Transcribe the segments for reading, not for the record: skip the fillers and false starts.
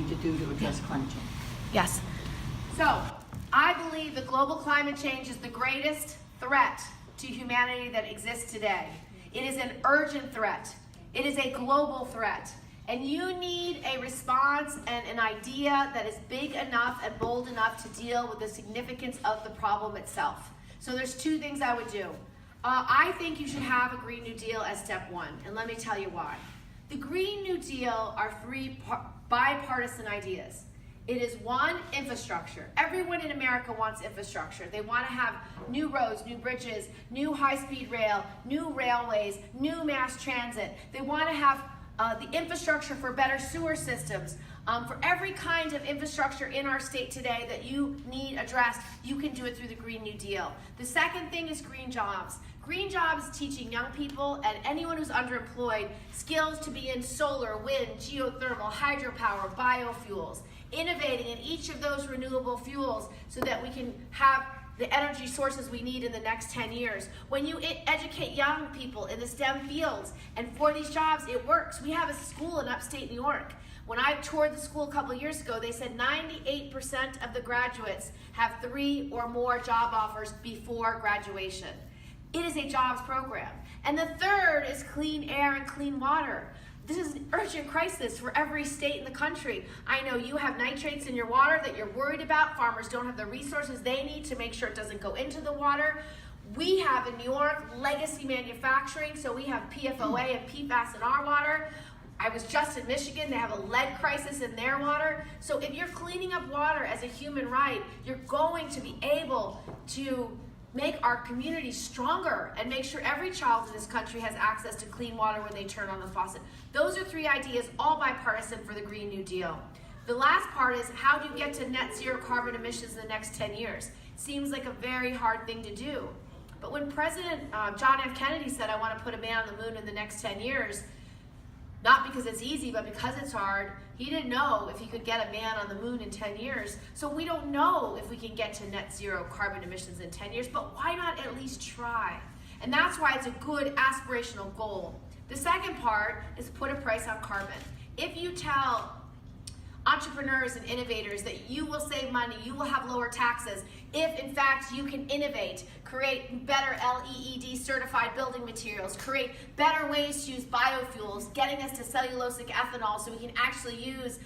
need to do to address climate change? Yes. So, I believe that global climate change is the greatest threat to humanity that exists today. It is an urgent threat. It is a global threat. And you need a response and an idea that is big enough and bold enough to deal with the significance of the problem itself. So there's two things I would do. I think you should have a Green New Deal as step one, and let me tell you why. The Green New Deal are three bipartisan ideas. It is one, infrastructure. Everyone in America wants infrastructure. They want to have new roads, new bridges, new high-speed rail, new railways, new mass transit. They want to have the infrastructure for better sewer systems. For every kind of infrastructure in our state today that you need addressed, you can do it through the Green New Deal. The second thing is green jobs. Green jobs is teaching young people and anyone who's underemployed skills to be in solar, wind, geothermal, hydropower, biofuels, innovating in each of those renewable fuels so that we can have the energy sources we need in the next 10 years. When you educate young people in the STEM fields and for these jobs, it works. We have a school in upstate New York. When I toured the school a couple of years ago, they said 98% of the graduates have 3 or more job offers before graduation. It is a jobs program. And the third is clean air and clean water. This is an urgent crisis for every state in the country. I know you have nitrates in your water that you're worried about. Farmers don't have the resources they need to make sure it doesn't go into the water. We have in New York legacy manufacturing, so we have PFOA and PFAS in our water. I was just in Michigan, they have a lead crisis in their water. So if you're cleaning up water as a human right, you're going to be able to make our communities stronger and make sure every child in this country has access to clean water when they turn on the faucet. Those are 3 ideas, all bipartisan for the Green New Deal. The last part is how do you get to net zero carbon emissions in the next 10 years? Seems like a very hard thing to do. But when President John F. Kennedy said, I want to put a man on the moon in the next 10 years, not because it's easy, but because it's hard, he didn't know if he could get a man on the moon in 10 years. So we don't know if we can get to net zero carbon emissions in 10 years, but why not at least try? And that's why it's a good aspirational goal. The second part is put a price on carbon. If you tell entrepreneurs and innovators that you will save money, you will have lower taxes, if in fact you can innovate, create better LEED certified building materials, create better ways to use biofuels, getting us to cellulosic ethanol so we can actually use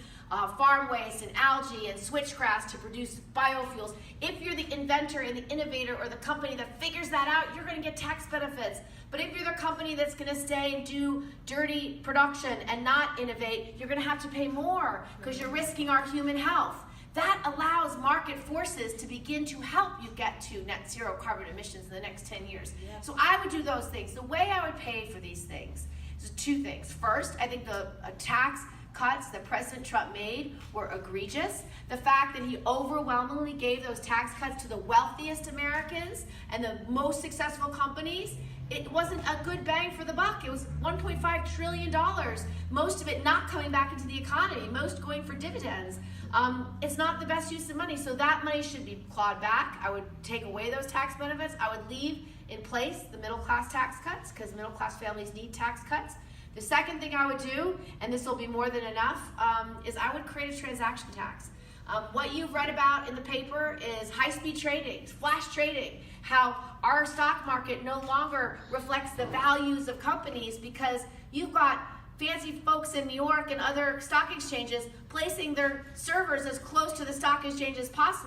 farm waste and algae and switchgrass to produce biofuels. If you're the inventor and the innovator or the company that figures that out, you're going to get tax benefits. But if you're the company that's going to stay and do dirty production and not innovate, you're going to have to pay more because you're risking our human health. That allows market forces to begin to help you get to net zero carbon emissions in the next 10 years. Yeah. So I would do those things. The way I would pay for these things is 2 things. First, I think the tax cuts that President Trump made were egregious. The fact that he overwhelmingly gave those tax cuts to the wealthiest Americans and the most successful companies, it wasn't a good bang for the buck. It was $1.5 trillion, most of it not coming back into the economy, most going for dividends. It's not the best use of money, so that money should be clawed back. I would take away those tax benefits. I would leave in place the middle class tax cuts because middle class families need tax cuts. The second thing I would do, and this will be more than enough, is I would create a transaction tax. What you've read about in the paper is high-speed trading, flash trading, how our stock market no longer reflects the values of companies because you've got fancy folks in New York and other stock exchanges placing their servers as close to the stock exchange as possible.